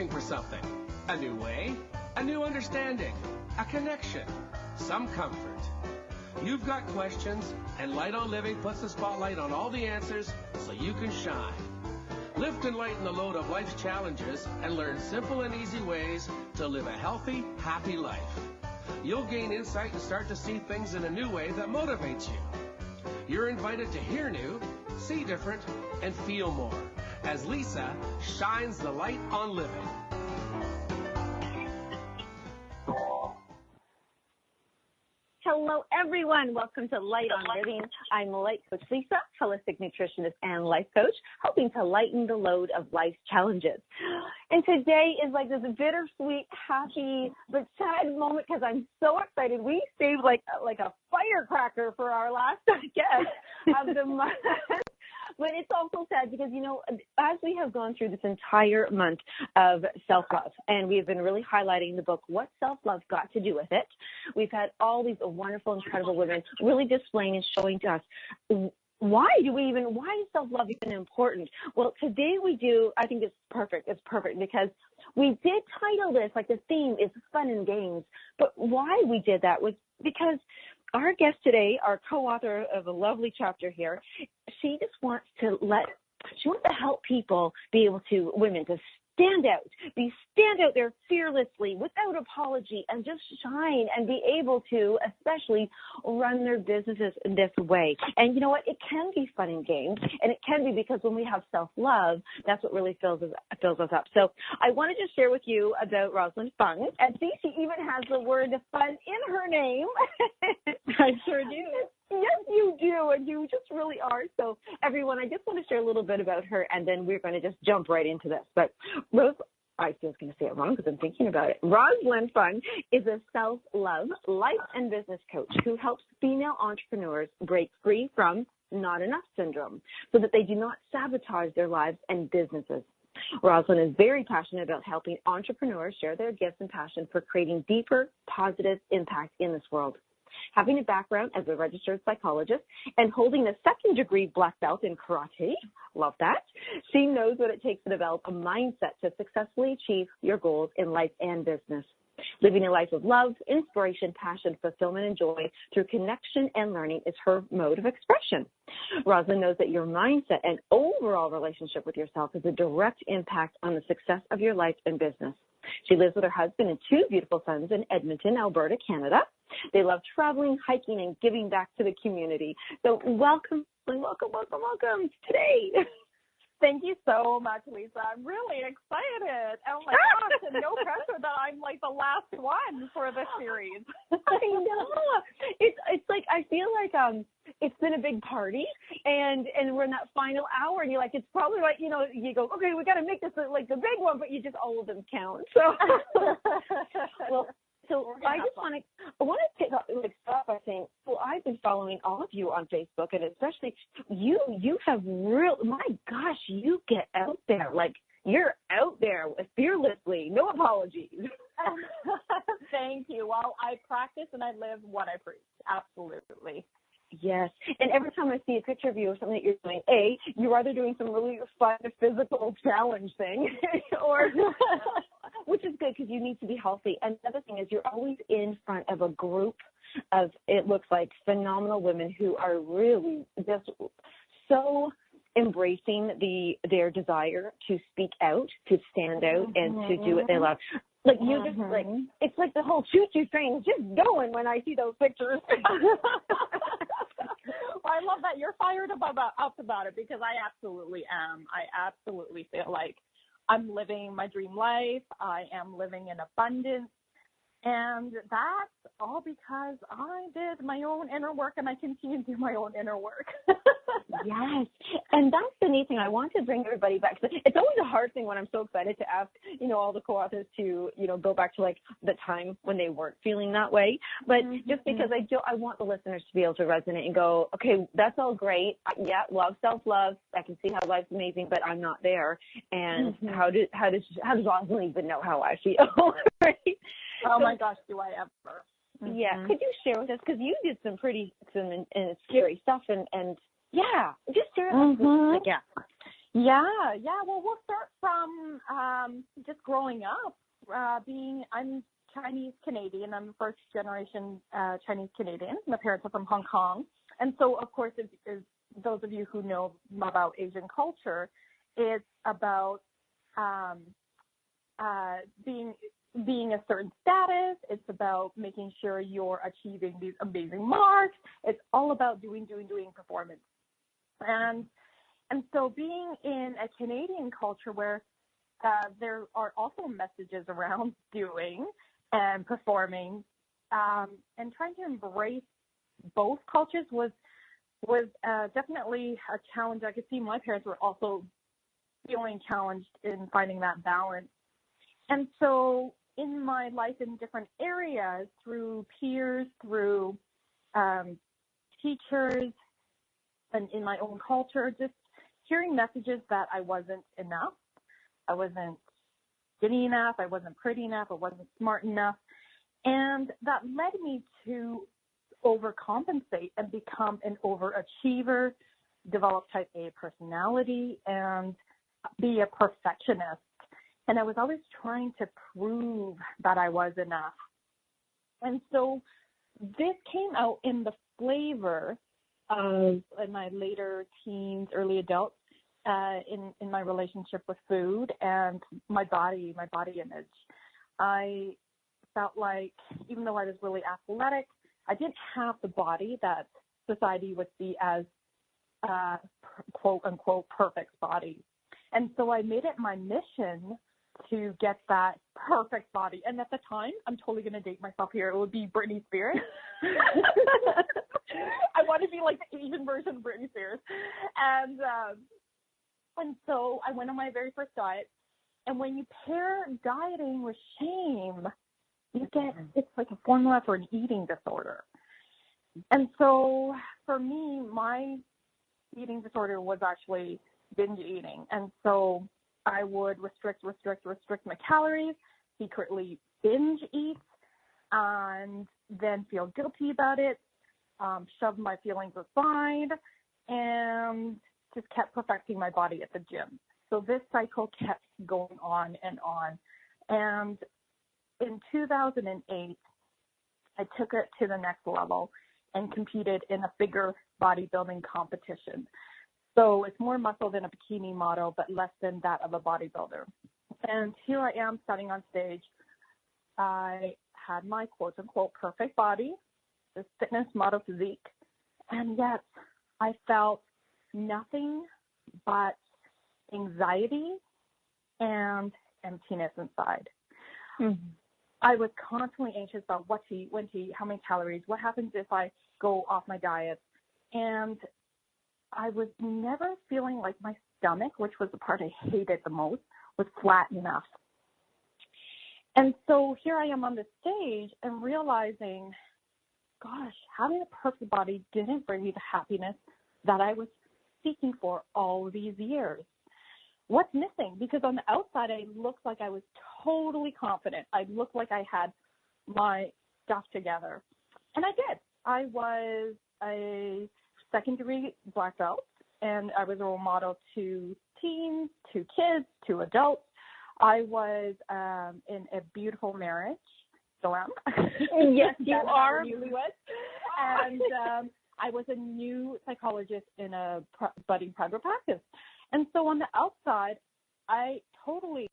looking for something. A new way, a new understanding, a connection, some comfort. You've got questions, and Light on Living puts the spotlight on all the answers so you can shine. Lift and lighten the load of life's challenges and learn simple and easy ways to live a healthy, happy life. You'll gain insight and start to see things in a new way that motivates you. You're invited to hear new, see different, and feel more as Lisa shines the light on living. Hello, everyone. Welcome to Light on Living. I'm Light Coach Lisa, holistic nutritionist and life coach, helping to lighten the load of life's challenges. And today is like this bittersweet, happy, but sad moment because I'm so excited. We saved like a firecracker for our last guest of the month. But it's also sad because, you know, as we have gone through this entire month of self-love, and we've been really highlighting the book, What Self-Love Got to Do with It, we've had all these wonderful, incredible women really displaying and showing to us why is self-love even important? Well, today we do, I think it's perfect. It's perfect because we did title this, like the theme is fun and games. But why we did that was because our guest today, our co-author of a lovely chapter here, she wants to help people be able to, women, to stand out there fearlessly without apology and just shine and be able to especially run their businesses in this way. And you know what? It can be fun and games, and it can be because when we have self-love, that's what really fills us up. So I wanted to share with you about Rosalyn Fung, and see, she even has the word fun in her name. I sure do. Yes, you do, and you just really are. So, everyone, I just want to share a little bit about her, and then we're going to just jump right into this. But I was going to say it wrong because I'm thinking about it. Rosalyn Fung is a self-love life and business coach who helps female entrepreneurs break free from not enough syndrome so that they do not sabotage their lives and businesses. Rosalyn is very passionate about helping entrepreneurs share their gifts and passion for creating deeper, positive impact in this world. Having a background as a registered psychologist and holding a second-degree black belt in karate, love that, she knows what it takes to develop a mindset to successfully achieve your goals in life and business. Living a life of love, inspiration, passion, fulfillment, and joy through connection and learning is her mode of expression. Rosalyn knows that your mindset and overall relationship with yourself has a direct impact on the success of your life and business. She lives with her husband and two beautiful sons in Edmonton, Alberta, Canada. They love traveling, hiking, and giving back to the community. So welcome today. Thank you so much, Lisa. I'm really excited. Oh my gosh, and no pressure that I'm like the last one for this series. I know. It's like I feel like it's been a big party and we're in that final hour and you're like, it's probably like, you know, you go, okay, we got to make this like the big one, but you just all of them count. So So I want to start by saying, well, I've been following all of you on Facebook, and especially you have my gosh, you get out there. Like, you're out there fearlessly, no apologies. Thank you. Well, I practice and I live what I preach. Absolutely. Yes. And every time I see a picture of you or something that you're doing, you're either doing some really fun physical challenge thing or which is good because you need to be healthy. And the other thing is you're always in front of a group of, it looks like, phenomenal women who are really just so embracing their desire to speak out, to stand out, and to do what they love. Like, you just, like, it's like the whole choo-choo train is just going when I see those pictures. Well, I love that you're fired up about it because I absolutely am. I absolutely feel like I'm living my dream life. I am living in abundance. And that's all because I did my own inner work and I continue to do my own inner work. Yes. And that's the neat thing. I want to bring everybody back. It's always a hard thing when I'm so excited to ask, all the co-authors to, go back to like the time when they weren't feeling that way. But just because I want the listeners to be able to resonate and go, okay, that's all great. Yeah, love, self-love. I can see how life's amazing, but I'm not there. And how does Rosalyn even know how I feel? Right? Oh my gosh, do I ever? Yeah. Could you share with us, because you did some pretty scary stuff and yeah, just share with us. Well, we'll start from just growing up. I'm Chinese Canadian. I'm first generation Chinese Canadian. My parents are from Hong Kong, and so of course, as those of you who know about Asian culture, it's about being a certain status. It's about making sure you're achieving these amazing marks. It's all about doing performance, and so being in a Canadian culture where there are also messages around doing and performing, and trying to embrace both cultures was definitely a challenge. I could see my parents were also feeling challenged in finding that balance. And so in my life in different areas, through peers, through teachers, and in my own culture, just hearing messages that I wasn't enough, I wasn't skinny enough, I wasn't pretty enough, I wasn't smart enough. And that led me to overcompensate and become an overachiever, develop type A personality, and be a perfectionist. And I was always trying to prove that I was enough. And so this came out in the flavor of in my later teens, early adults, in my relationship with food and my body image. I felt like even though I was really athletic, I didn't have the body that society would see as quote unquote perfect body. And so I made it my mission to get that perfect body. And at the time, I'm totally going to date myself here, it would be Britney Spears. I want to be like the Asian version of Britney Spears. And so I went on my very first diet. And when you pair dieting with shame, you get, it's like a formula for an eating disorder. And so for me, my eating disorder was actually binge eating. And so I would restrict my calories, secretly binge eat, and then feel guilty about it, shove my feelings aside, and just kept perfecting my body at the gym. So this cycle kept going on and on. And in 2008, I took it to the next level and competed in a figure bodybuilding competition. So it's more muscle than a bikini model, but less than that of a bodybuilder. And here I am standing on stage. I had my quote-unquote perfect body, this fitness model physique, and yet I felt nothing but anxiety and emptiness inside. Mm-hmm. I was constantly anxious about what to eat, when to eat, how many calories, what happens if I go off my diet. And I was never feeling like my stomach, which was the part I hated the most, was flat enough. And so here I am on the stage and realizing, gosh, having a perfect body didn't bring me the happiness that I was seeking for all these years. What's missing? Because on the outside, I looked like I was totally confident. I looked like I had my stuff together. And I did. I was a second-degree black belt, and I was a role model to teens, to kids, to adults. I was in a beautiful marriage. Still am. Yes, you are. And I was a new psychologist in a budding private practice. And so on the outside, I totally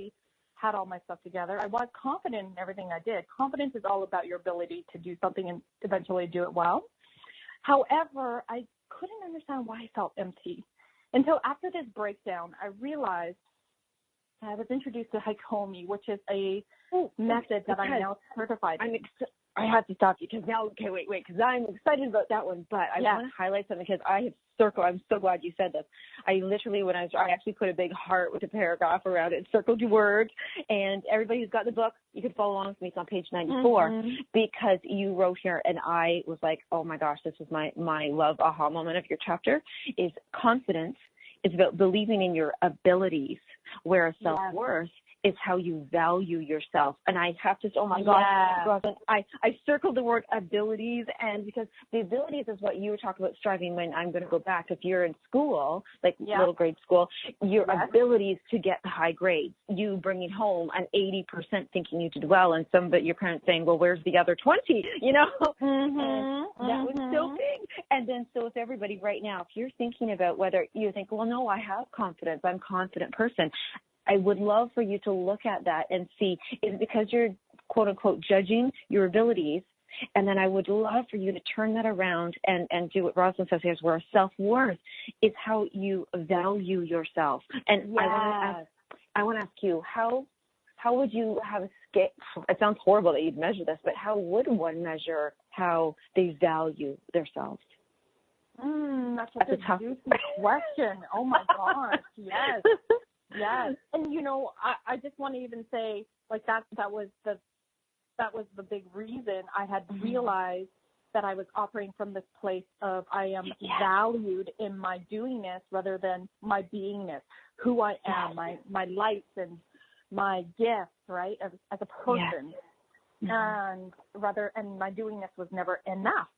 had all my stuff together. I was confident in everything I did. Confidence is all about your ability to do something and eventually do it well. However, I couldn't understand why I felt empty. Until after this breakdown, I realized I was introduced to Haikomi, which is a method that I'm now certified in. I have to stop you because now, okay, wait, because I'm excited about that one, but I want to highlight something because I have circled, I'm so glad you said this. I literally, I actually put a big heart with a paragraph around it, circled your words, and everybody who's got the book, you can follow along with me. It's on page 94 because you wrote here, and I was like, oh my gosh, this is my love aha moment of your chapter, is confidence is about believing in your abilities, whereas self-worth is how you value yourself. And I have to, oh my gosh, Rosalyn, I circled the word abilities, and because the abilities is what you were talking about striving when I'm going to go back. If you're in school, like middle grade school, your abilities to get the high grades, you bringing home an 80% thinking you did well, and your parents saying, well, where's the other 20, you know? That was so big. And then so with everybody right now, if you're thinking about whether you think, well, no, I have confidence, I'm a confident person, I would love for you to look at that and see, is it because you're, quote unquote, judging your abilities? And then I would love for you to turn that around and do what Rosalyn says here, where self-worth is how you value yourself. And I want to ask you, how would you have a scale? It sounds horrible that you'd measure this, but how would one measure how they value themselves? That's a juicy question. Oh my gosh, yes. Yes, and you know, I just want to even say, like that was the big reason I had realized that I was operating from this place of I am valued in my doingness rather than my beingness, who I am, my lights and my gifts, right, as a person, and my doingness was never enough.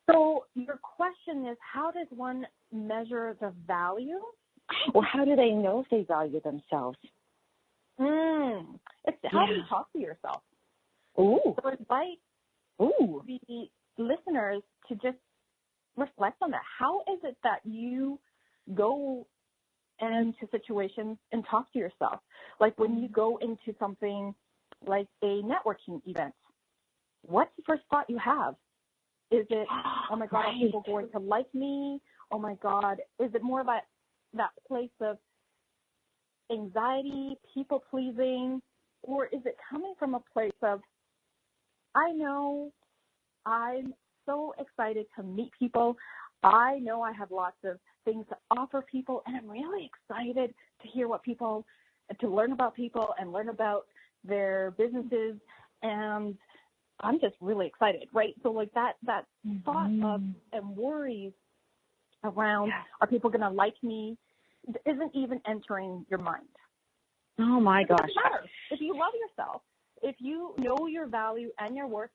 So your question is, how does one measure the value? Well, how do they know if they value themselves? It's how do you talk to yourself? Ooh. So invite the listeners to just reflect on that. How is it that you go into situations and talk to yourself? Like when you go into something like a networking event, what's the first thought you have? Is it, oh my God, are people going to like me? Oh my God, is it more about that place of anxiety, people pleasing, or is it coming from a place of, I know I'm so excited to meet people. I know I have lots of things to offer people, and I'm really excited to hear to learn about people and learn about their businesses, and I'm just really excited, right? So like that thought of and worries around, are people going to like me, isn't even entering your mind. Oh my gosh. It doesn't matter. If you love yourself, if you know your value and your worth,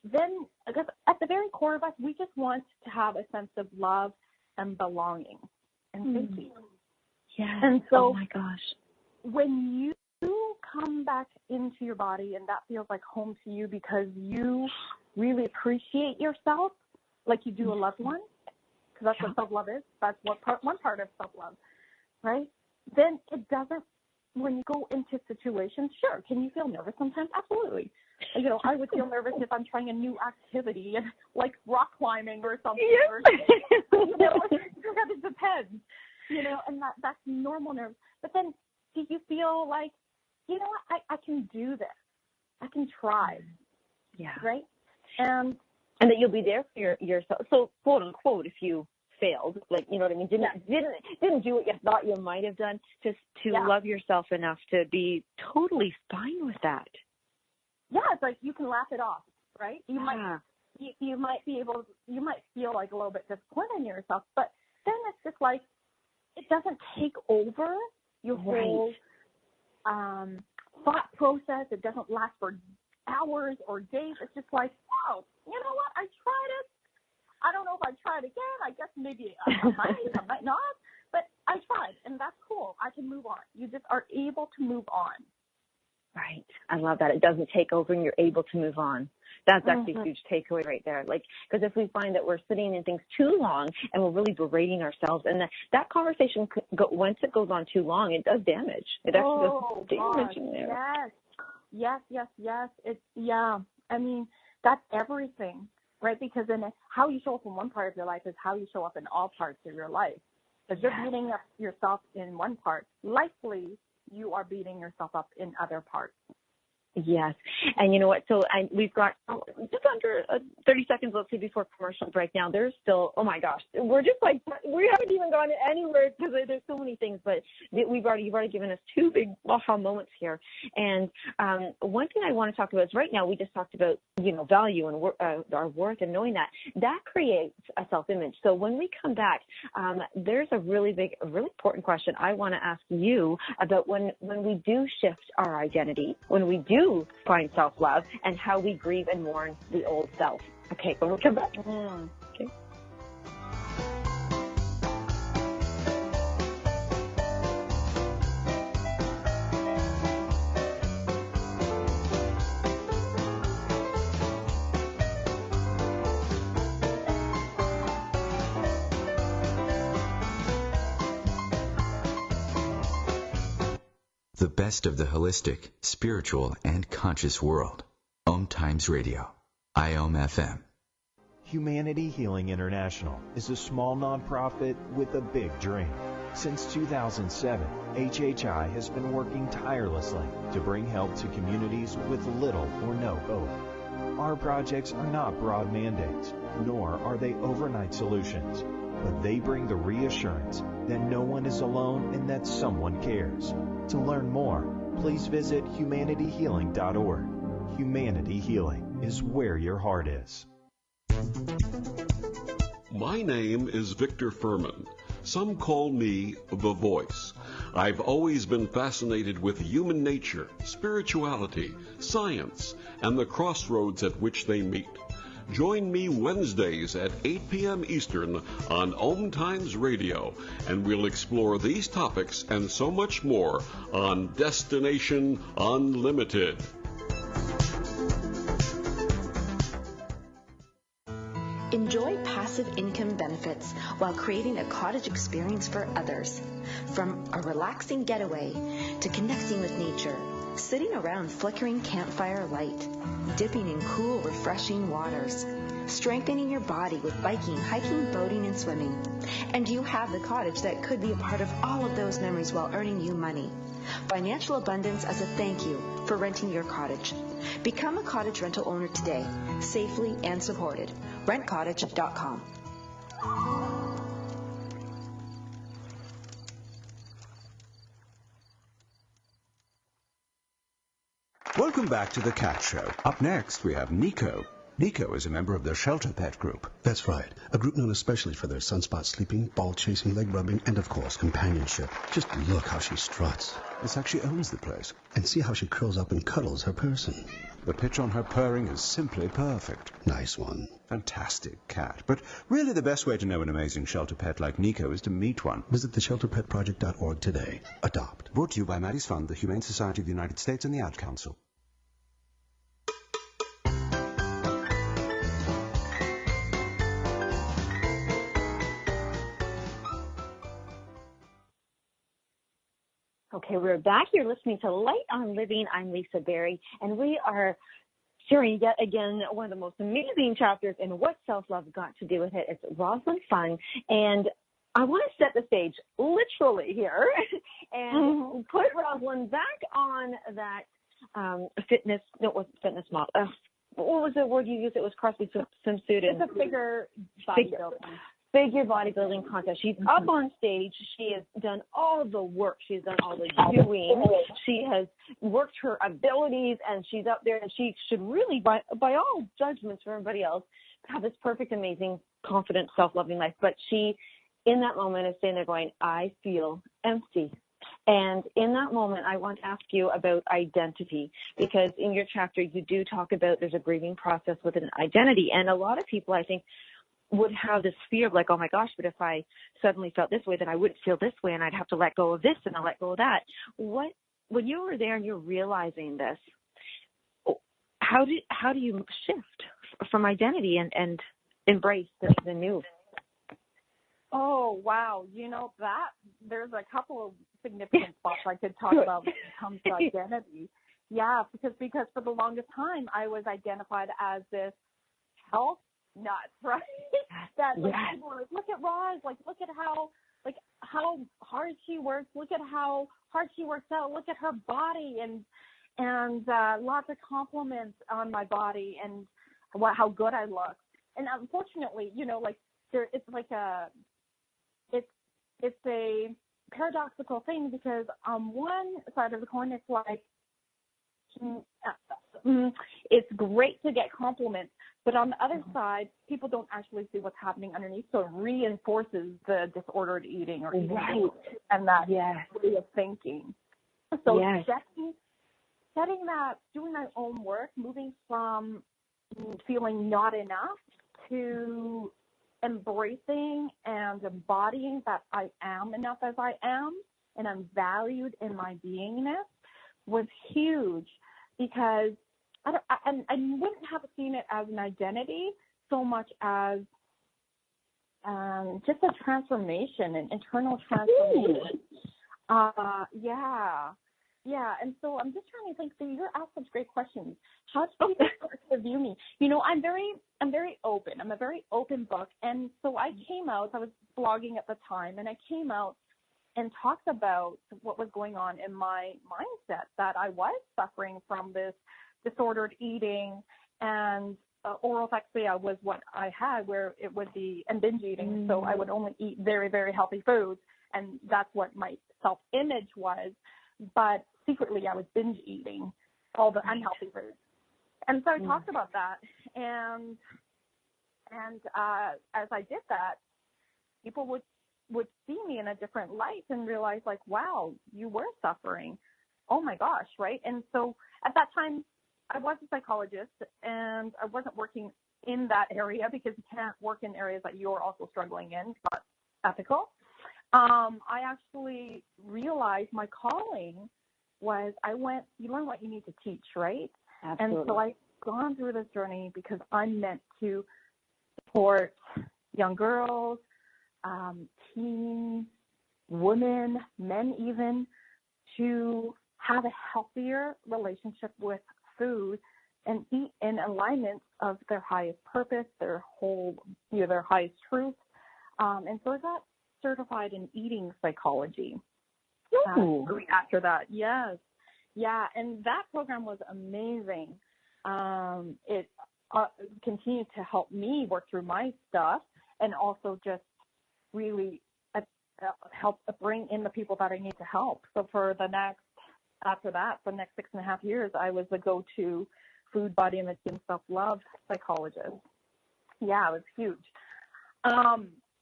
then I guess at the very core of us, we just want to have a sense of love and belonging and safety. Yeah. And so, oh my gosh, when you come back into your body and that feels like home to you because you really appreciate yourself like you do a loved one, because that's what self-love is. That's one part of self-love, right? Then it doesn't, when you go into situations, sure, can you feel nervous sometimes? Absolutely. You know, I would feel nervous if I'm trying a new activity, like rock climbing or something. Or, you know, it depends, you know, and that's normal nerves. But then do you feel like, you know what, I can do this. I can try. Yeah. Right? And that you'll be there for yourself. So, quote unquote, if you failed, like, you know what I mean, didn't do what you thought you might have done, just to love yourself enough to be totally fine with that. Yeah, it's like you can laugh it off, right? You might feel like a little bit disappointed in yourself, but then it's just like it doesn't take over your whole thought process. It doesn't last for hours or days. It's just like, wow, you know what? I tried it. I don't know if I'd try it again. I guess maybe I might not, but I tried, and that's cool. I can move on. You just are able to move on. Right. I love that. It doesn't take over and you're able to move on. That's actually a huge takeaway right there. Like, because if we find that we're sitting in things too long and we're really berating ourselves, and that conversation, once it goes on too long, it does damage. It actually does damage in there. Yes. I mean, that's everything, right? Because then how you show up in one part of your life is how you show up in all parts of your life. If you're beating up yourself in one part, likely you are beating yourself up in other parts. Yes. And you know what? So we've got just under 30 seconds, let's see, before commercial break now. There's still, oh my gosh, we're just like, we haven't even gone anywhere because there's so many things, but you've already given us two big aha moments here. And one thing I want to talk about is right now we just talked about, value and our worth and knowing that creates a self-image. So when we come back, there's a really important question I want to ask you about when we do shift our identity, when we do find self-love, and how we grieve and mourn the old self. Okay, when we come back. Okay. The best of the holistic, spiritual, and conscious world. OMTimes Radio. IOM-FM. Humanity Healing International is a small nonprofit with a big dream. Since 2007, HHI has been working tirelessly to bring help to communities with little or no hope. Our projects are not broad mandates, nor are they overnight solutions, but they bring the reassurance that no one is alone and that someone cares. To learn more, please visit humanityhealing.org. Humanity Healing is where your heart is. My name is Victor Furman. Some call me the Voice. I've always been fascinated with human nature, spirituality, science, and the crossroads at which they meet. Join me Wednesdays at 8 p.m. Eastern on OMTimes Radio, and we'll explore these topics and so much more on Destination Unlimited. Enjoy passive income benefits while creating a cottage experience for others. From a relaxing getaway to connecting with nature, sitting around flickering campfire light, dipping in cool, refreshing waters, strengthening your body with biking, hiking, boating, and swimming. And you have the cottage that could be a part of all of those memories while earning you money. Financial abundance as a thank you for renting your cottage. Become a cottage rental owner today, safely and supported. RentCottage.com. Welcome back to The Cat Show. Up next, we have Nico. Nico is a member of the Shelter Pet Group. That's right. A group known especially for their sunspot sleeping, ball chasing, leg rubbing, and of course, companionship. Just look how she struts. It's like she owns the place. And see how she curls up and cuddles her person. The pitch on her purring is simply perfect. Nice one. Fantastic cat. But really the best way to know an amazing shelter pet like Nico is to meet one. Visit theshelterpetproject.org today. Adopt. Brought to you by Maddie's Fund, the Humane Society of the United States, and the Ad Council. Okay, we're back. You're listening to Light on Living. I'm Lisa Berry, and we are sharing yet again one of the most amazing chapters in What Self-Love Got to Do with It. It's Rosalyn Fung, and I want to set the stage literally here and put Rosalyn back on that fitness, no, it wasn't fitness model. What was the word you used? It was Crosby swimsuit. It's a figure bodybuilding contest. She's up on stage. She has done all the work. She's done all the doing. She has worked her abilities, and she's up there, and she should really, by all judgments for everybody else, have this perfect, amazing, confident, self-loving life. But she, in that moment, is sitting there going, I feel empty. And in that moment, I want to ask you about identity, because in your chapter, you do talk about there's a grieving process with an identity. And a lot of people, I think, would have this fear of like, oh my gosh, but if I suddenly felt this way, then I wouldn't feel this way, and I'd have to let go of this and I'll let go of that. When you were there and you're realizing this, how do you shift from identity and embrace the new? Oh, wow. You know, that there's a couple of significant spots I could talk about when it comes to identity. Yeah, because for the longest time I was identified as this health nuts, right? That people were like, look at Roz, like look at how hard she works, look at how hard she works out, look at her body, and and lots of compliments on my body and how good I look. And unfortunately, like it's a paradoxical thing, because on one side of the coin, it's like it's great to get compliments, but on the other side, people don't actually see what's happening underneath, so it reinforces the disordered eating or eating and that way of thinking. So setting that, doing my own work, moving from feeling not enough to embracing and embodying that I am enough as I am, and I'm valued in my beingness, was huge, because I wouldn't have seen it as an identity so much as just a transformation, an internal transformation. And so I'm just trying to think. So you're asking such great questions. How do people start to view me? I'm very open. I'm a very open book, and so I came out. I was blogging at the time, and I came out and talked about what was going on in my mindset, that I was suffering from this disordered eating, and orthorexia was what I had, where it would be, and binge eating. So I would only eat very, very healthy foods, and that's what my self-image was. But secretly, I was binge eating all the unhealthy foods. And so I talked about that, and as I did that, people would see me in a different light and realize, like, wow, you were suffering. Oh my gosh, right? And so at that time, I was a psychologist, and I wasn't working in that area, because you can't work in areas that you're also struggling in. It's not ethical. I actually realized my calling was, you learn what you need to teach, right? Absolutely. And so I've gone through this journey because I'm meant to support young girls, teens, women, men even, to have a healthier relationship with food and eat in alignment of their highest purpose, their highest truth. And so I got certified in eating psychology. After that, yes. Yeah, and that program was amazing. It continued to help me work through my stuff, and also just really help bring in the people that I need to help. So for the next 6.5 years, I was the go-to food, body image, and self-love psychologist. Yeah, it was huge.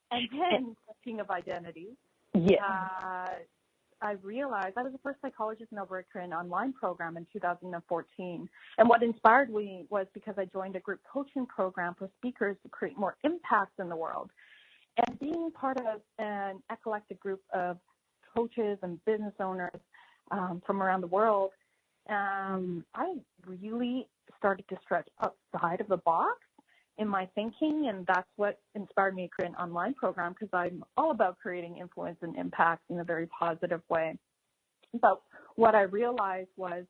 And then, speaking of identity, I realized I was the first psychologist in Alberta to create an online program in 2014. And what inspired me was because I joined a group coaching program for speakers to create more impact in the world. And being part of an eclectic group of coaches and business owners from around the world, I really started to stretch outside of the box in my thinking, and that's what inspired me to create an online program, because I'm all about creating influence and impact in a very positive way. But what I realized was,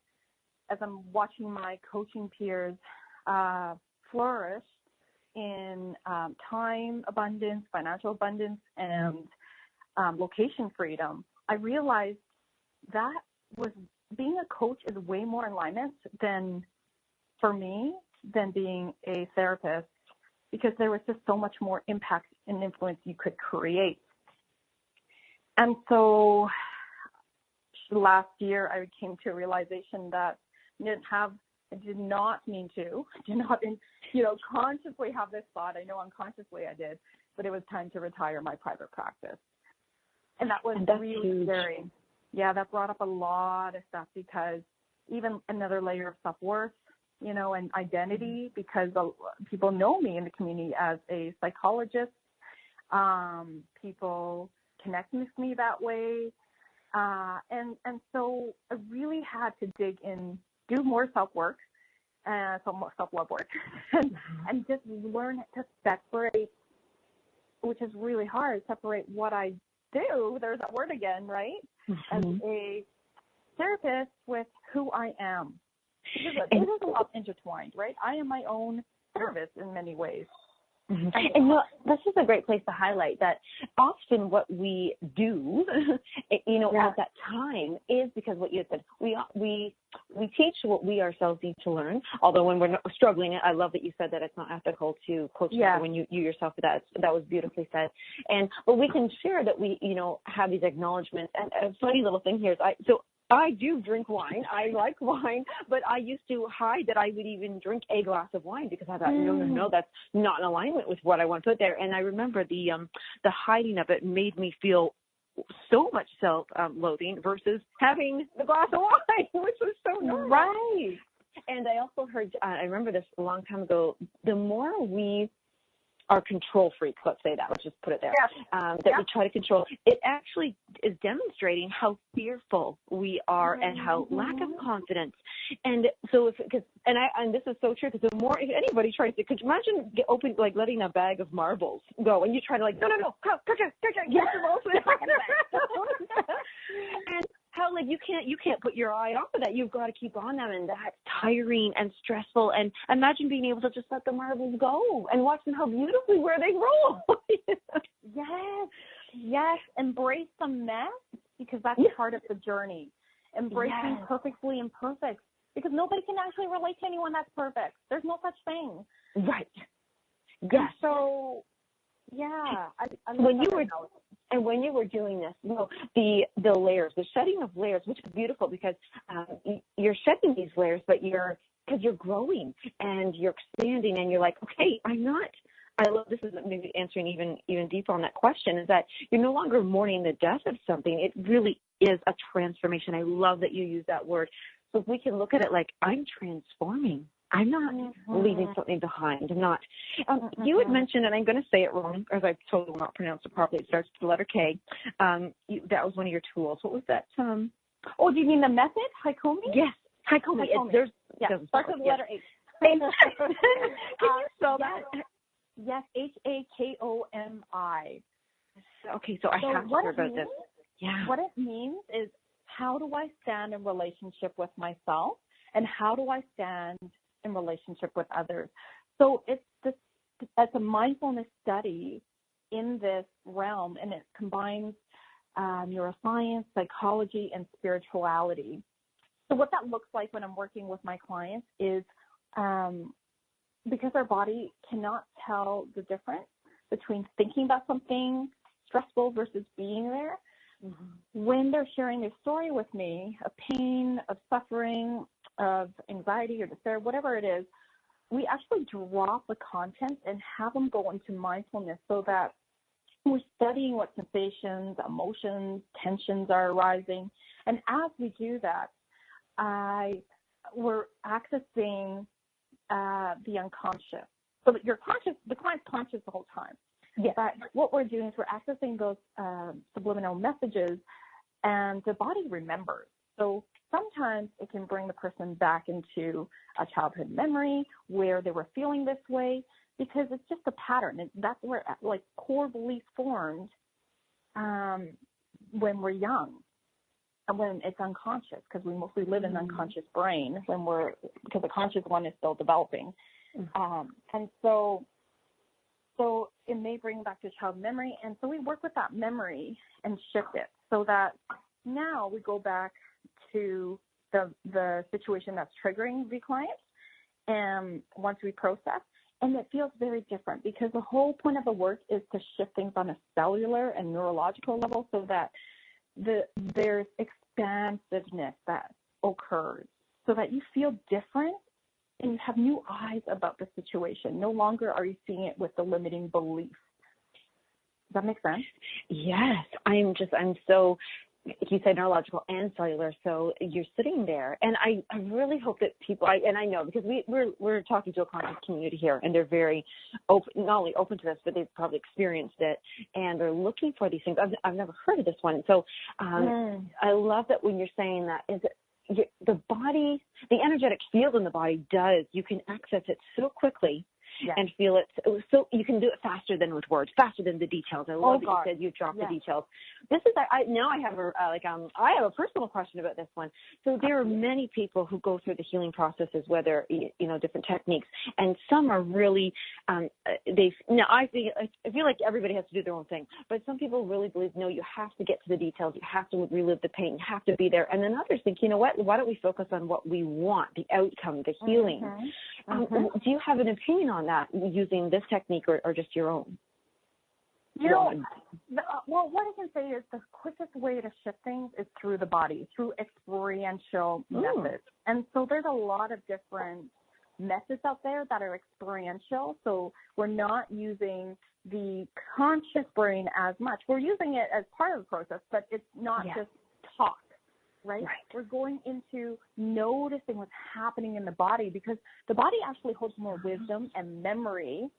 as I'm watching my coaching peers flourish in time abundance, financial abundance, and location freedom, I realized that being a coach is way more in alignment for me than being a therapist, because there was just so much more impact and influence you could create. And so last year, I came to a realization that I did not consciously have this thought. I know unconsciously I did, but it was time to retire my private practice. And that was really scary. Yeah, that brought up a lot of stuff, because even another layer of self-worth, and identity, because people know me in the community as a psychologist. People connect with me that way. And so I really had to dig in, do more self-work, more self-love work, and just learn to separate, which is really hard, separate what I do, there's that word again, right, as a therapist, with who I am. It is a lot intertwined, right? I am my own therapist in many ways. Mm-hmm. And this is a great place to highlight that often what we do, at that time is because what you said, we teach what we ourselves need to learn. Although when we're struggling, I love that you said that it's not ethical to coach when you yourself did that. That was beautifully said. But we can share that we, have these acknowledgments. And a funny little thing here is I do drink wine. I like wine, but I used to hide that I would even drink a glass of wine because I thought, no, that's not in alignment with what I want to put there. And I remember the hiding of it made me feel so much self-loathing versus having the glass of wine, which was so normal. Right. And I also heard, I remember this a long time ago, the more we are control freaks, let's say that, let's just put it there, we try to control, it actually is demonstrating how fearful we are and how lack of confidence. And so and this is so true, because the more, if anybody tries to, could you imagine letting a bag of marbles go and you try to no, get the balls. And how you can't put your eye off of that. You've got to keep on them, and that's tiring and stressful. And imagine being able to just let the marbles go and watch them how beautifully where they roll. Yes. Embrace the mess, because that's part of the journey. Embrace being perfectly imperfect, because nobody can actually relate to anyone that's perfect. There's no such thing. Right. Yes. And so, I when you were doing this, the layers, the shedding of layers, which is beautiful, because you're shedding these layers, but because you're growing and you're expanding, and you're like, okay, I love this is maybe answering even deeper on that question, is that you're no longer mourning the death of something. It really is a transformation. I love that you use that word. So if we can look at it like, I'm transforming. I'm not leaving something behind. I'm not. You had mentioned, and I'm going to say it wrong, as I totally will not pronounce it properly. It starts with the letter K. That was one of your tools. What was that? Do you mean the method, Haikomi? Yes, Haikomi. Starts with the letter H. Can you spell that? Yes, Hakomi. Okay, so I have to hear about this. Yeah. What it means is, how do I stand in relationship with myself, and how do I stand in relationship with others? So it's a mindfulness study in this realm, and it combines neuroscience, psychology, and spirituality. So what that looks like when I'm working with my clients is, because our body cannot tell the difference between thinking about something stressful versus being there, when they're sharing their story with me, of pain, of suffering, of anxiety or despair, whatever it is, we actually drop the content and have them go into mindfulness, so that we're studying what sensations, emotions, tensions are arising. And as we do that, we're accessing the unconscious. So that the client's conscious the whole time. Yes. But what we're doing is we're accessing those subliminal messages, and the body remembers. So sometimes it can bring the person back into a childhood memory where they were feeling this way, because it's just a pattern. That's where core beliefs formed when we're young, and when it's unconscious, because we mostly live in the unconscious brain because the conscious one is still developing. And so it may bring back to child memory. And so we work with that memory and shift it, so that now we go back to the situation that's triggering the client, and once we process, and it feels very different, because the whole point of the work is to shift things on a cellular and neurological level, so that there's expansiveness that occurs, so that you feel different and you have new eyes about the situation. No longer are you seeing it with the limiting belief. Does that make sense? Yes. I'm so, you said neurological and cellular, so you're sitting there, and I really hope that people, and I know, because we're talking to a conscious community here, and they're very open, not only open to this, but they've probably experienced it, and they're looking for these things. I've never heard of this one, so I love that when you're saying that, is the body, the energetic field in the body you can access it so quickly, and feel it. So you can do it faster than with words, faster than the details. I love that you said you dropped the details. This is, I have a personal question about this one. So there are many people who go through the healing processes, whether, different techniques, and some are really, I feel like everybody has to do their own thing, but some people really believe, no, you have to get to the details, you have to relive the pain, you have to be there. And then others think, you know what, why don't we focus on what we want, the outcome, the healing. Do you have an opinion on that, using this technique or just your own? Well, what I can say is the quickest way to shift things is through the body, through experiential methods. And so there's a lot of different methods out there that are experiential. So we're not using the conscious brain as much. We're using it as part of the process, but it's not just talk, right? We're going into noticing what's happening in the body, because the body actually holds more wisdom and memory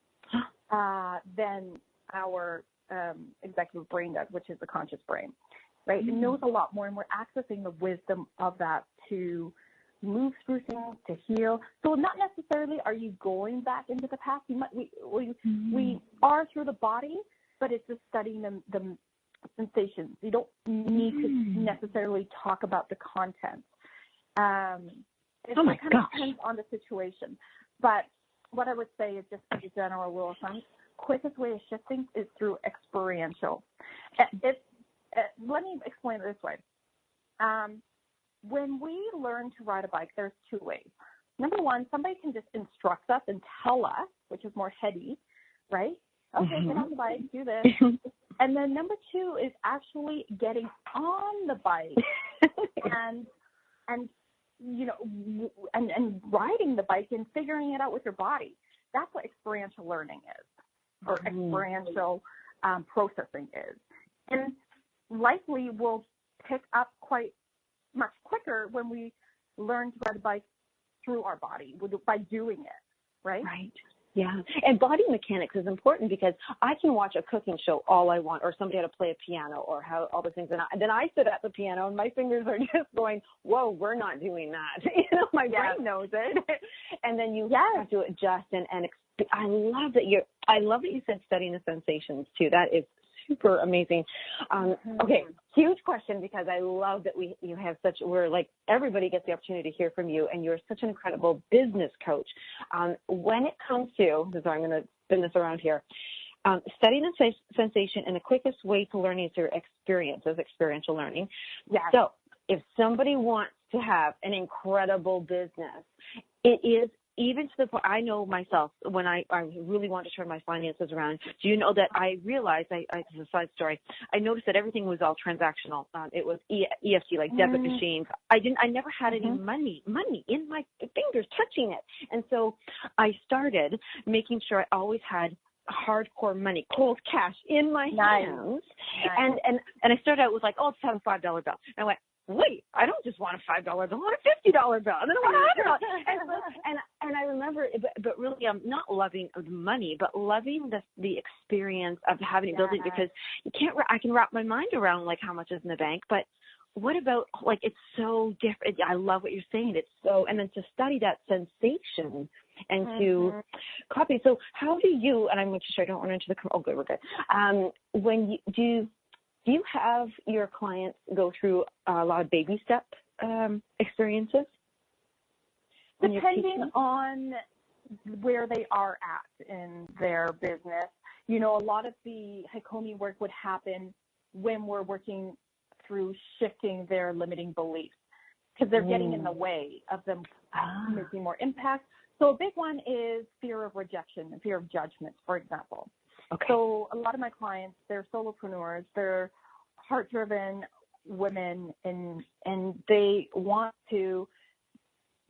than our executive brain does, which is the conscious brain, right? It knows a lot more, and we're accessing the wisdom of that to move through things, to heal. So not necessarily are you going back into the past. We are through the body, but it's just studying the sensations. You don't need to necessarily talk about the content. It kind of depends on the situation. But what I would say is, just as a general rule of thumb, quickest way of shifting is through experiential. Let me explain it this way. When we learn to ride a bike, there's two ways. Number one, somebody can just instruct us and tell us, which is more heady, right? Okay, get on the bike, do this. And then number two is actually getting on the bike and riding the bike and figuring it out with your body. That's what experiential learning is, or experiential processing is. And likely we'll pick up quite much quicker when we learn to ride a bike through our body, by doing it, right? Right. Yeah, and body mechanics is important, because I can watch a cooking show all I want, or somebody how to play a piano, or how all the things, and then I sit at the piano and my fingers are just going, whoa, we're not doing that. My brain knows it, and then you have to adjust and I love that you said studying the sensations too. That is super amazing. Okay, huge question, because I love that you have everybody gets the opportunity to hear from you, and you're such an incredible business coach. When it comes to, so I'm going to spin this around here, studying the sensation, and the quickest way to learning is through experiences, experiential learning. Yeah. So if somebody wants to have an incredible business, it is, even to the point, I know myself, when I really want to turn my finances around, do you know that I realized, it's a side story, I noticed that everything was all transactional. It was EFT, like debit machines. I never had any money in my fingers touching it. And so I started making sure I always had hardcore money, cold cash in my hands. And I started out with let's have a $5 bill. And I went, wait, I don't just want a $5 bill, I want a $50 bill, and then I want $100. And I remember, but really, I'm not loving the money, but loving the experience of having it building, because I can wrap my mind around how much is in the bank, but what about it's so different. I love what you're saying. It's so, and then to study that sensation and to copy. So how do you? And I'm making sure I don't run into the. Oh, good, we're good. When do you have your clients go through a lot of baby step experiences? Depending on where they are at in their business. A lot of the Hakomi work would happen when we're working through shifting their limiting beliefs, because they're getting in the way of them making more impact. So a big one is fear of rejection and fear of judgment, for example. Okay. So a lot of my clients, they're solopreneurs, they're heart-driven women, and they want to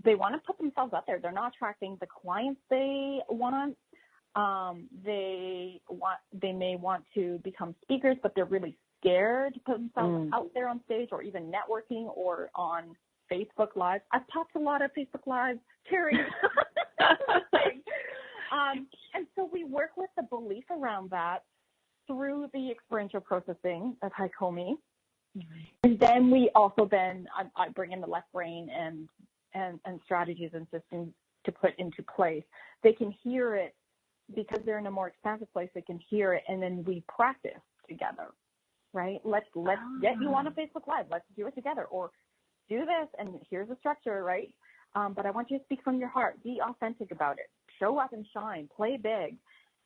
put themselves out there. They're not attracting the clients they want. They may want to become speakers, but they're really scared to put themselves out there on stage, or even networking, or on Facebook Live. I've talked a lot of Facebook Lives, Terry. And so we work with the belief around that through the experiential processing of Hakomi. And then we also I bring in the left brain and strategies and systems to put into place. They can hear it because they're in a more expansive place, they can hear it, and then we practice together, right? Let's get you on a Facebook Live. Let's do it together, or do this, and here's the structure, right? But I want you to speak from your heart. Be authentic about it. Show up and shine. Play big.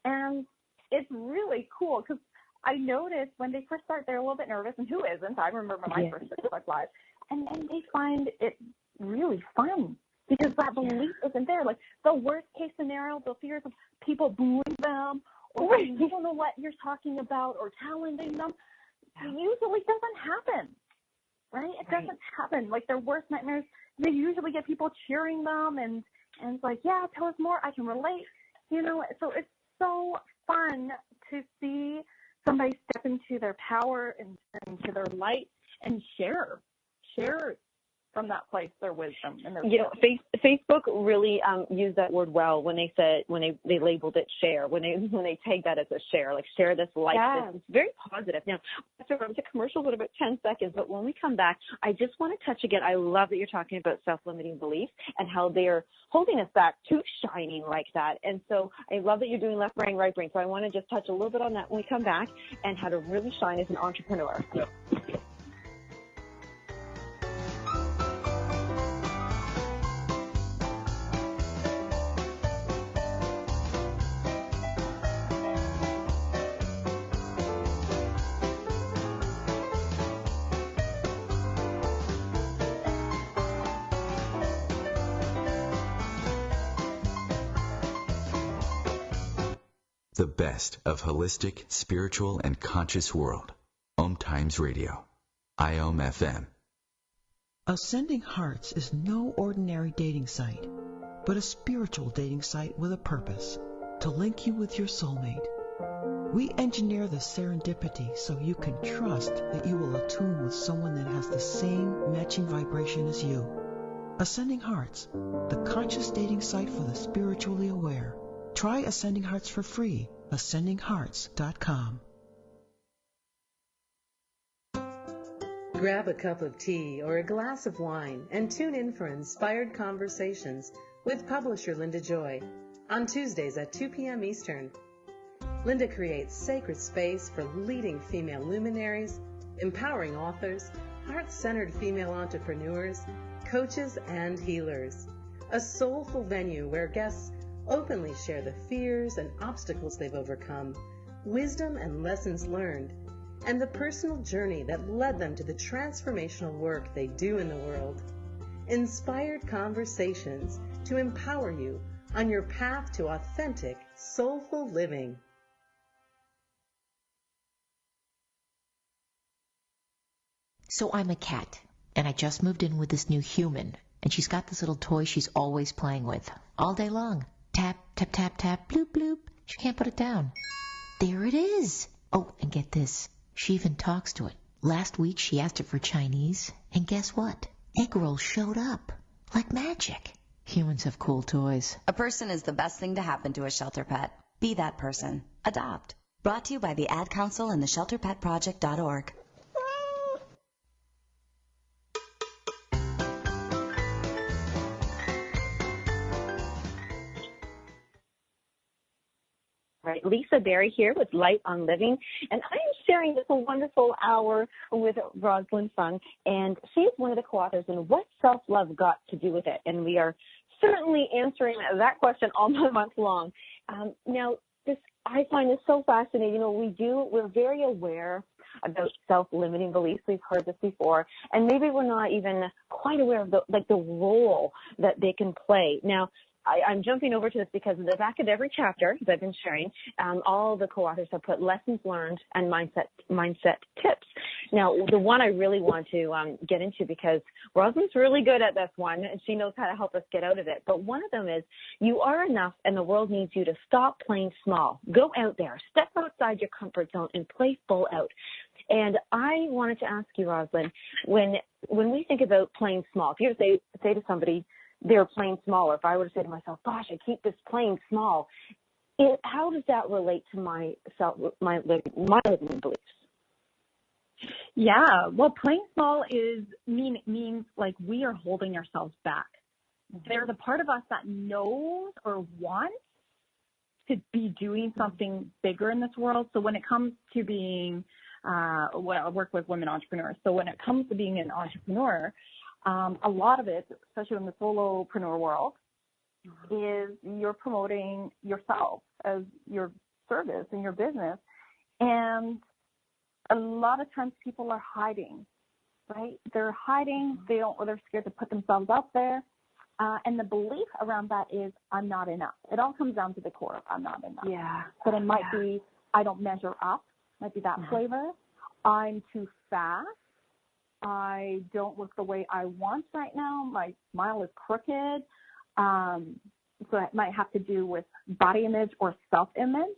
And it's really cool because I noticed when they first start, they're a little bit nervous, and who isn't? I remember my first Facebook Live. And then they find it really fun because that belief isn't there. Like the worst case scenario, the fears of people booing them or you don't know what you're talking about or challenging them, usually doesn't happen, right? It doesn't happen. Like their worst nightmares, they usually get people cheering them and it's like, yeah, tell us more. I can relate, So it's so fun to see somebody step into their power and into their light and share from that place their wisdom and their Facebook really used that word well when they said they labeled it share, when they tagged that as a share, like share this life. It's very positive. Now, after the commercials in about 10 seconds, but when we come back, I just want to touch again. I love that you're talking about self-limiting beliefs and how they're holding us back to shining like that. And so I love that you're doing left brain, right brain. So I want to just touch a little bit on that when we come back and how to really shine as an entrepreneur. The best of holistic, spiritual, and conscious world. OMTimes Radio. IOM FM. Ascending Hearts is no ordinary dating site, but a spiritual dating site with a purpose, to link you with your soulmate. We engineer the serendipity so you can trust that you will attune with someone that has the same matching vibration as you. Ascending Hearts, the conscious dating site for the spiritually aware. Try Ascending Hearts for free. AscendingHearts.com. Grab a cup of tea or a glass of wine and tune in for Inspired Conversations with publisher Linda Joy on Tuesdays at 2 p.m. Eastern. Linda creates sacred space for leading female luminaries, empowering authors, heart-centered female entrepreneurs, coaches, and healers. A soulful venue where guests openly share the fears and obstacles they've overcome, wisdom and lessons learned, and the personal journey that led them to the transformational work they do in the world. Inspired Conversations to empower you on your path to authentic, soulful living. So I'm a cat, and I just moved in with this new human, and she's got this little toy she's always playing with, all day long. Tap, tap, tap, tap, bloop, bloop. She can't put it down. There it is. Oh, and get this. She even talks to it. Last week she asked it for Chinese, and guess what? Egg rolls showed up. Like magic. Humans have cool toys. A person is the best thing to happen to a shelter pet. Be that person. Adopt. Brought to you by the Ad Council and the ShelterPetProject.org. Right, Lisa Berry here with Light on Living, and I am sharing this wonderful hour with Rosalyn Fung, and she is one of the co-authors in What Self-Love Got to Do with It, and we are certainly answering that question all month long. Now, this I find this so fascinating. We're very aware about self-limiting beliefs. We've heard this before, and maybe we're not even quite aware of the role that they can play. Now, I'm jumping over to this because in the back of every chapter, as I've been sharing, all the co-authors have put lessons learned and mindset tips. Now, the one I really want to get into, because Rosalyn's really good at this one, and she knows how to help us get out of it. But one of them is, you are enough, and the world needs you to stop playing small. Go out there, step outside your comfort zone, and play full out. And I wanted to ask you, Rosalyn, when we think about playing small, if you were to say to somebody, they're playing small, or if I were to say to myself, gosh, I keep this playing small, how does that relate to my living beliefs? Yeah, well, playing small means like we are holding ourselves back. There's a part of us that knows or wants to be doing something bigger in this world. So when it comes to being, I work with women entrepreneurs. So when it comes to being an entrepreneur, a lot of it, especially in the solopreneur world, is you're promoting yourself as your service and your business. And a lot of times people are hiding, right? They're hiding. They're scared to put themselves out there. And the belief around that is, I'm not enough. It all comes down to the core of I'm not enough. Yeah. But it might be, I don't measure up. Might be that flavor. I'm too fast. I don't look the way I want right now. My smile is crooked. So it might have to do with body image or self-image.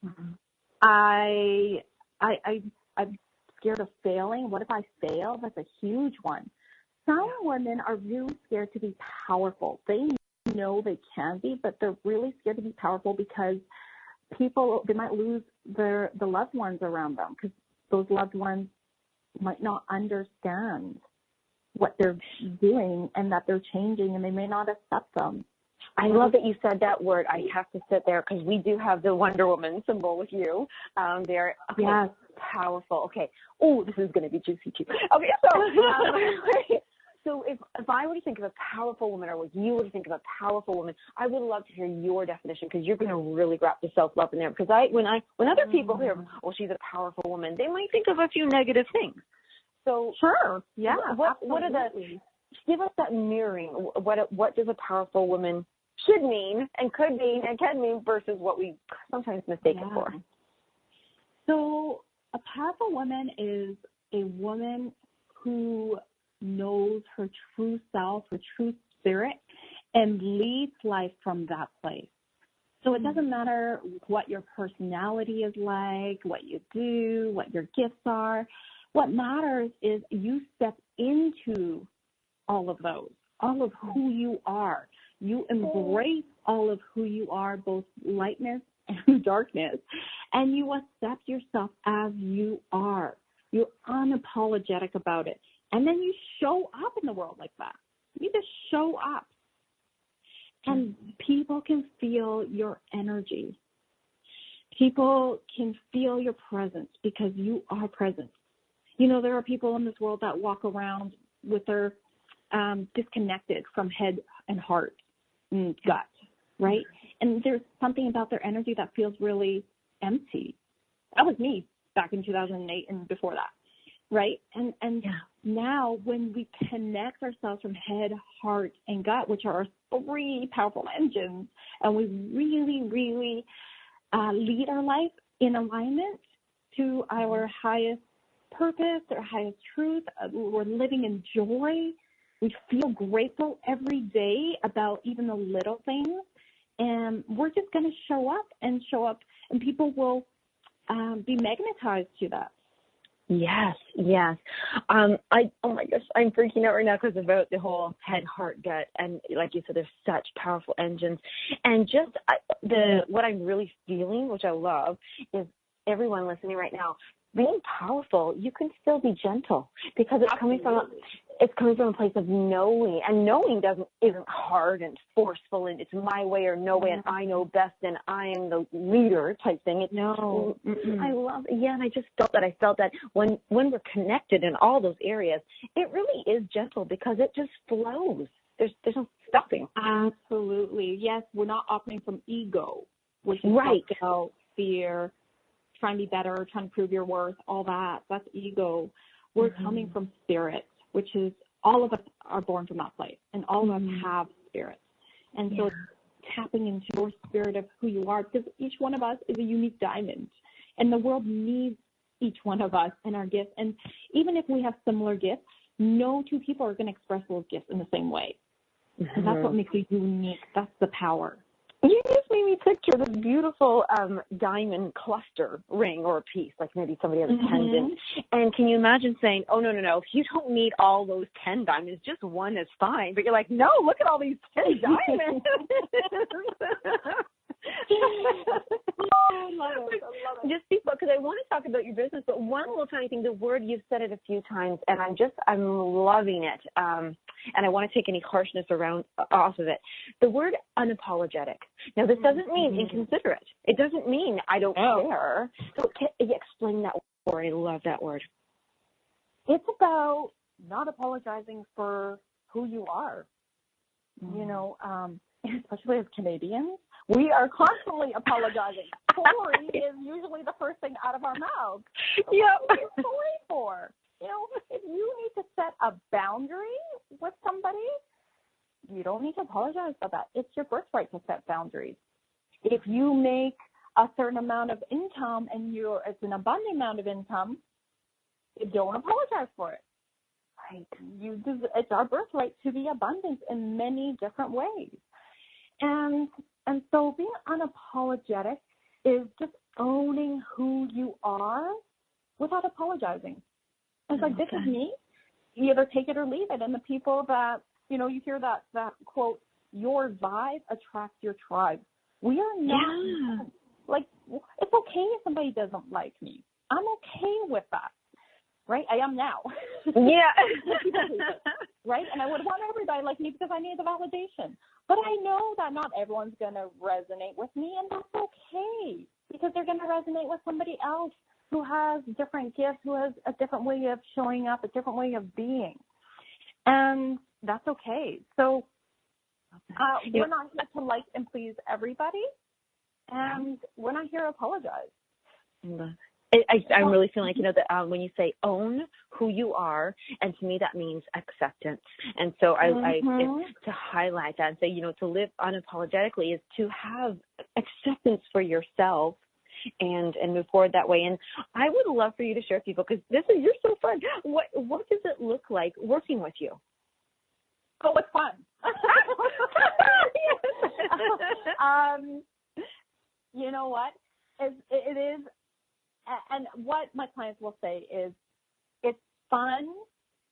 I'm scared of failing. What if I fail? That's a huge one. Some women are really scared to be powerful. They know they can be, but they're really scared to be powerful because they might lose the loved ones around them, because those loved ones might not understand what they're doing and that they're changing, and they may not accept them. I love that you said that word. I have to sit there because we do have the Wonder Woman symbol with you there. Okay. Yes. Powerful. Okay. Oh, this is going to be juicy too. Okay. So if I were to think of a powerful woman, or you were to think of a powerful woman, I would love to hear your definition, because you're going to really wrap the self-love in there. Because when other people hear, oh, she's a powerful woman, they might think of a few negative things. So sure. Yeah. What are give us that mirroring. What does a powerful woman should mean and could mean and can mean versus what we sometimes mistake it for? So a powerful woman is a woman who knows her true self, her true spirit, and leads life from that place. So it doesn't matter what your personality is like, what you do, what your gifts are. What matters is you step into all of those, all of who you are. You embrace all of who you are, both lightness and darkness, and you accept yourself as you are. You're unapologetic about it. And then you show up in the world like that. You just show up. And people can feel your energy. People can feel your presence because you are present. You know, there are people in this world that walk around with their disconnected from head and heart and gut, right? And there's something about their energy that feels really empty. That was me back in 2008 and before that, right? And now when we connect ourselves from head, heart, and gut, which are our three powerful engines, and we really, really lead our life in alignment to our highest purpose, our highest truth, we're living in joy. We feel grateful every day about even the little things, and we're just going to show up, and people will be magnetized to that. Yes. Oh my gosh, I'm freaking out right now because about the whole head, heart, gut, and like you said, there's such powerful engines. And just what I'm really feeling, which I love, is everyone listening right now, being powerful, you can still be gentle, because it's coming from a place of knowing, and knowing isn't hard and forceful, and it's my way or no way, and I know best, and I am the leader type thing. I love it. Yeah, and I just felt that. I felt that when we're connected in all those areas, it really is gentle because it just flows. There's no stopping. Absolutely. Yes, we're not operating from ego, which is about fear, trying to be better, trying to prove your worth, all that. That's ego. We're coming from spirit, which is all of us are born from that place, and all of us have spirits. And so tapping into your spirit of who you are, because each one of us is a unique diamond, and the world needs each one of us and our gifts. And even if we have similar gifts, no two people are going to express those gifts in the same way. And that's what makes you unique. That's the power. You just made me picture this beautiful diamond cluster ring or a piece, like maybe somebody has a pendant. And can you imagine saying, oh, no, you don't need all those 10 diamonds, just one is fine. But you're like, no, look at all these 10 diamonds. I love it. Just because I want to talk about your business, but one little tiny thing, the word, you've said it a few times, and I'm loving it. And I want to take any harshness off of it. The word unapologetic. Now, this doesn't mean inconsiderate. It doesn't mean I don't care. So can you explain that word? I love that word. It's about not apologizing for who you are. You know, especially as Canadians, we are constantly apologizing. Sorry is usually the first thing out of our mouths. Yeah. What are you sorry for? You know, if you need to set a boundary with somebody, you don't need to apologize for that. It's your birthright to set boundaries. If you make a certain amount of income and it's an abundant amount of income, don't apologize for it. Right? It's our birthright to be abundant in many different ways. And so being unapologetic is just owning who you are without apologizing. It's like, this is me. You either take it or leave it. And the people that, you know, you hear that quote, your vibe attracts your tribe. We are not, like, it's okay if somebody doesn't like me. I'm okay with that. Right? I am now. Yeah. Right? And I would want everybody like me because I need the validation. But I know that not everyone's going to resonate with me, and that's okay, because they're going to resonate with somebody else who has different gifts, who has a different way of showing up, a different way of being. And that's okay. So we're not here to like and please everybody, and we're not here to apologize. I'm really feeling like, you know, that when you say own who you are, and to me that means acceptance. And so it's to highlight that and say, you know, to live unapologetically is to have acceptance for yourself and move forward that way. And I would love for you to share with people, because you're so fun. What does it look like working with you? Oh, it's fun. You know what? It is. And what my clients will say is, it's fun,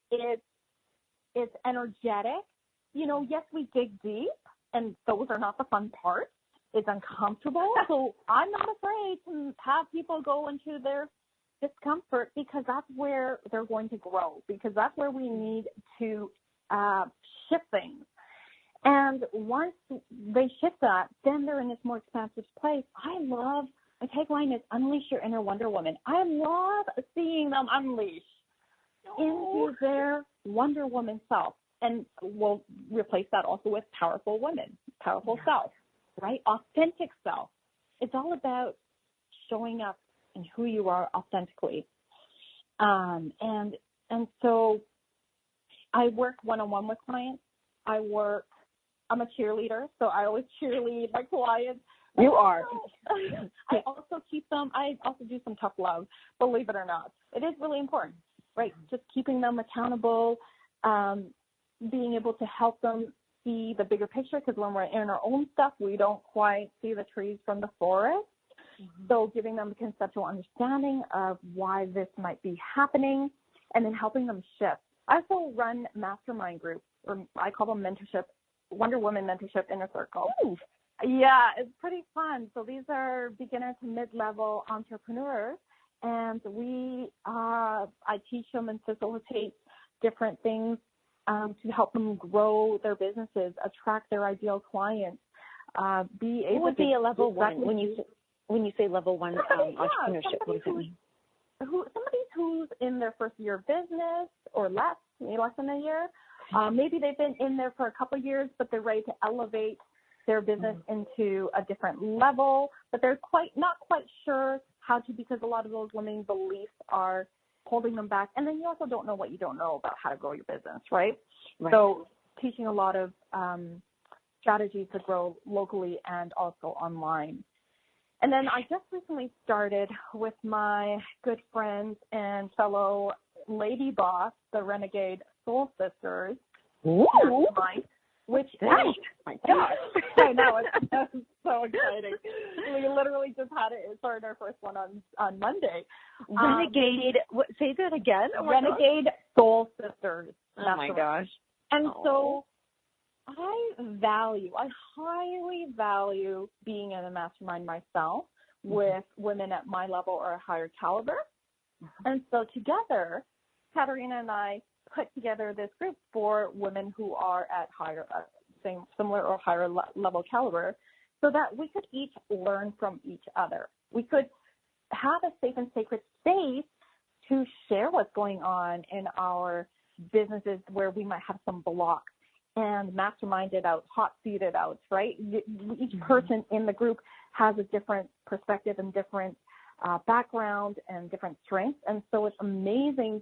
it's energetic. You know, yes, we dig deep, and those are not the fun parts. It's uncomfortable. So I'm not afraid to have people go into their discomfort, because that's where they're going to grow, because that's where we need to shift things. And once they shift that, then they're in this more expansive place. My tagline is unleash your inner Wonder Woman. I love seeing them unleash into their Wonder Woman self. And we'll replace that also with powerful women, powerful self, right? Authentic self. It's all about showing up and who you are authentically. And so I work one-on-one with clients. I'm a cheerleader, so I always cheerlead my clients. You are. I also I also do some tough love, believe it or not. It is really important, right? Just keeping them accountable, being able to help them see the bigger picture, because when we're in our own stuff, we don't quite see the trees from the forest. So giving them a conceptual understanding of why this might be happening, and then helping them shift. I also run mastermind groups, or I call them mentorship, Wonder Woman Mentorship Inner Circle. Ooh. Yeah, it's pretty fun. So these are beginner to mid-level entrepreneurs, and I teach them and facilitate different things to help them grow their businesses, attract their ideal clients, be able to be a level one. When you say level one entrepreneurship, what does it mean? Somebody who's in their first year of business or less than a year. Maybe they've been in there for a couple of years, but they're ready to elevate their business into a different level, but they're not quite sure how to, because a lot of those limiting beliefs are holding them back. And then you also don't know what you don't know about how to grow your business, right? So teaching a lot of strategies to grow locally and also online. And then I just recently started with my good friends and fellow lady boss, the Renegade Soul Sisters. Ooh. Which is, oh my gosh, I know, it's so exciting. We literally just had it, started our first one on Monday. Renegade, say that again? Renegade Soul Sisters. Oh my gosh. And so I highly value being in a mastermind myself with women at my level or a higher caliber. And so together, Katarina and I put together this group for women who are at higher, similar or higher level caliber, so that we could each learn from each other. We could have a safe and sacred space to share what's going on in our businesses where we might have some blocks, and mastermind it out, hot seat it out, right? Each person in the group has a different perspective and different background and different strengths. And so it's amazing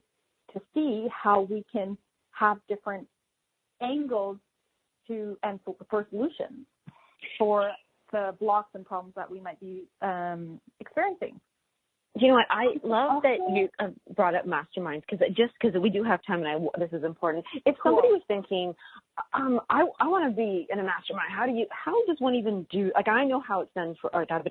to see how we can have different angles for solutions for the blocks and problems that we might be experiencing. You know what? I love that you brought up masterminds, because we do have time, and this is important. If somebody was thinking, I want to be in a mastermind, how does one even do? Like, I know how it's done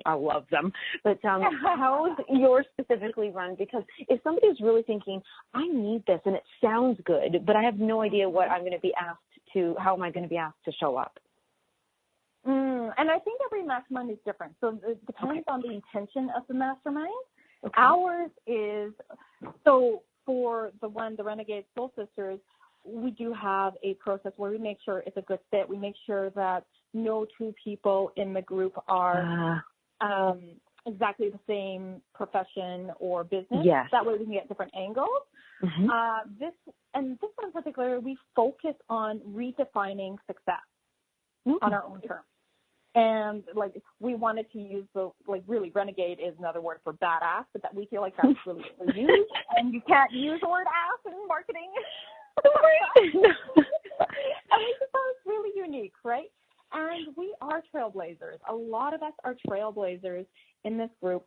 I love them, but how is yours specifically run? Because if somebody is really thinking, I need this, and it sounds good, but I have no idea what I'm going to be asked to. How am I going to be asked to show up? And I think every mastermind is different, so it depends on the intention of the mastermind. Okay. Ours is, so for the Renegade Soul Sisters, we do have a process where we make sure it's a good fit. We make sure that no two people in the group are exactly the same profession or business. Yes. That way we can get different angles. Mm-hmm. This one in particular, we focus on redefining success on our own terms. And, we wanted to use really, renegade is another word for badass, but that we feel like that's really used. And you can't use the word ass in marketing. And we just thought it's really unique, right? And we are trailblazers. A lot of us are trailblazers in this group.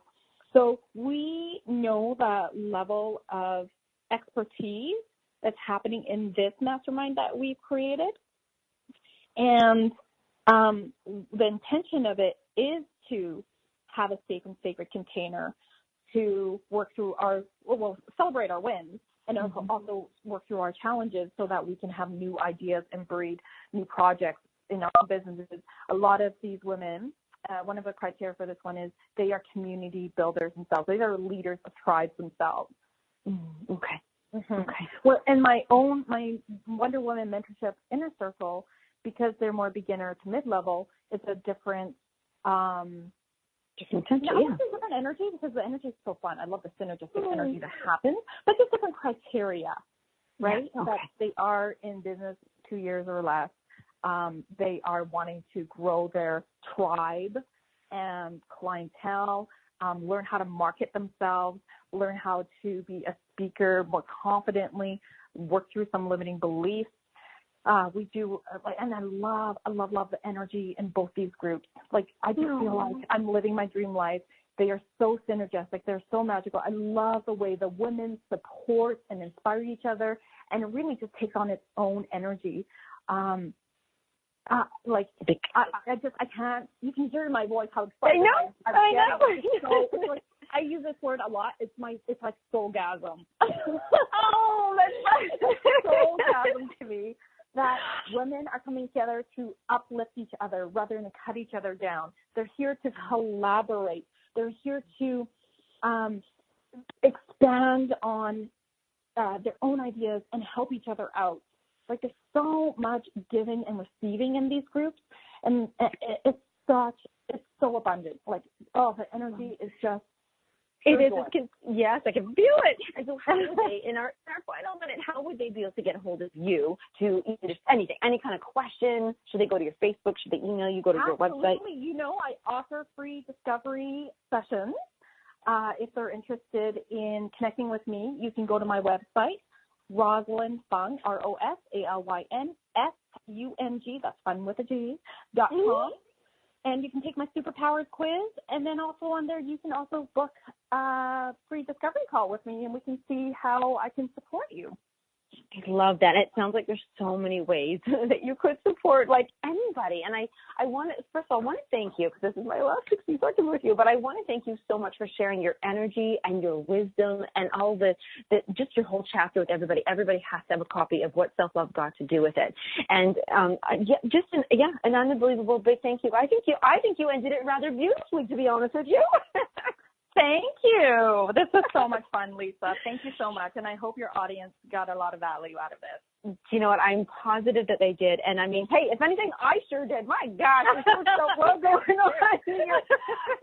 So we know the level of expertise that's happening in this mastermind that we've created. And the intention of it is to have a safe and sacred container to work through celebrate our wins, and also work through our challenges so that we can have new ideas and breed new projects in our businesses. A lot of these women, one of the criteria for this one is they are community builders themselves. They are leaders of tribes themselves. Okay. Mm-hmm. Okay. Well, and my Wonder Woman mentorship inner circle, because they're more beginner to mid-level, it's a different different energy, because the energy is so fun. I love the synergistic energy that happens, but just different criteria, right? Yes. Okay. That they are in business 2 years or less. They are wanting to grow their tribe and clientele, learn how to market themselves, learn how to be a speaker more confidently, work through some limiting beliefs. We do, and I love the energy in both these groups. I just feel like I'm living my dream life. They are so synergistic. They're so magical. I love the way the women support and inspire each other, and it really just takes on its own energy. I can't, you can hear in my voice how excited I know. I use this word a lot. It's like soulgasm. Oh, that's soulgasm to me. That women are coming together to uplift each other rather than cut each other down. They're here to collaborate. They're here to expand on their own ideas and help each other out. There's so much giving and receiving in these groups, and it's so abundant. The energy is just. It is. Yes, I can feel it. And so how would they, in our final minute, how would they be able to get a hold of you to just anything, any kind of question? Should they go to your Facebook? Should they email you? Go to your website? Absolutely. I offer free discovery sessions. If they're interested in connecting with me, you can go to my website, Rosalyn Fung, ROSALYNFUNG, that's fun with a G, .com. And you can take my superpowers quiz, and then also on there you can also book a free discovery call with me, and we can see how I can support you. I love that. It sounds like there's so many ways that you could support like anybody. And I want to, first of all, I want to thank you because this is my last 60 seconds with you, but I want to thank you so much for sharing your energy and your wisdom and all the just your whole chapter with everybody. Everybody has to have a copy of What Self-Love Got to Do with It. And an unbelievable big thank you. I think you ended it rather beautifully, to be honest with you. Thank you. This was so much fun, Lisa. Thank you so much. And I hope your audience got a lot of value out of this. You know what? I'm positive that they did. And I mean, hey, if anything, I sure did. My gosh, there's so well going on here.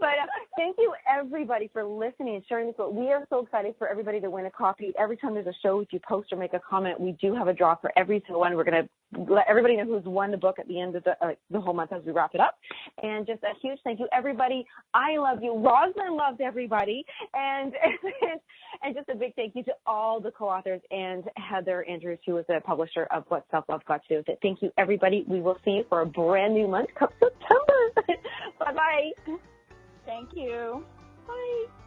But thank you, everybody, for listening and sharing this book. We are so excited for everybody to win a copy. Every time there's a show, if you post or make a comment, we do have a draw for every single one. We're going to let everybody know who's won the book at the end of the whole month as we wrap it up. And just a huge thank you, everybody. I love you. Rosalyn loves everybody. And just a big thank you to all the co-authors and Heather Andrews, who is the publisher of What Self-Love Got to Do with It. Thank you, everybody. We will see you for a brand new month come September. Bye-bye. Thank you. Bye.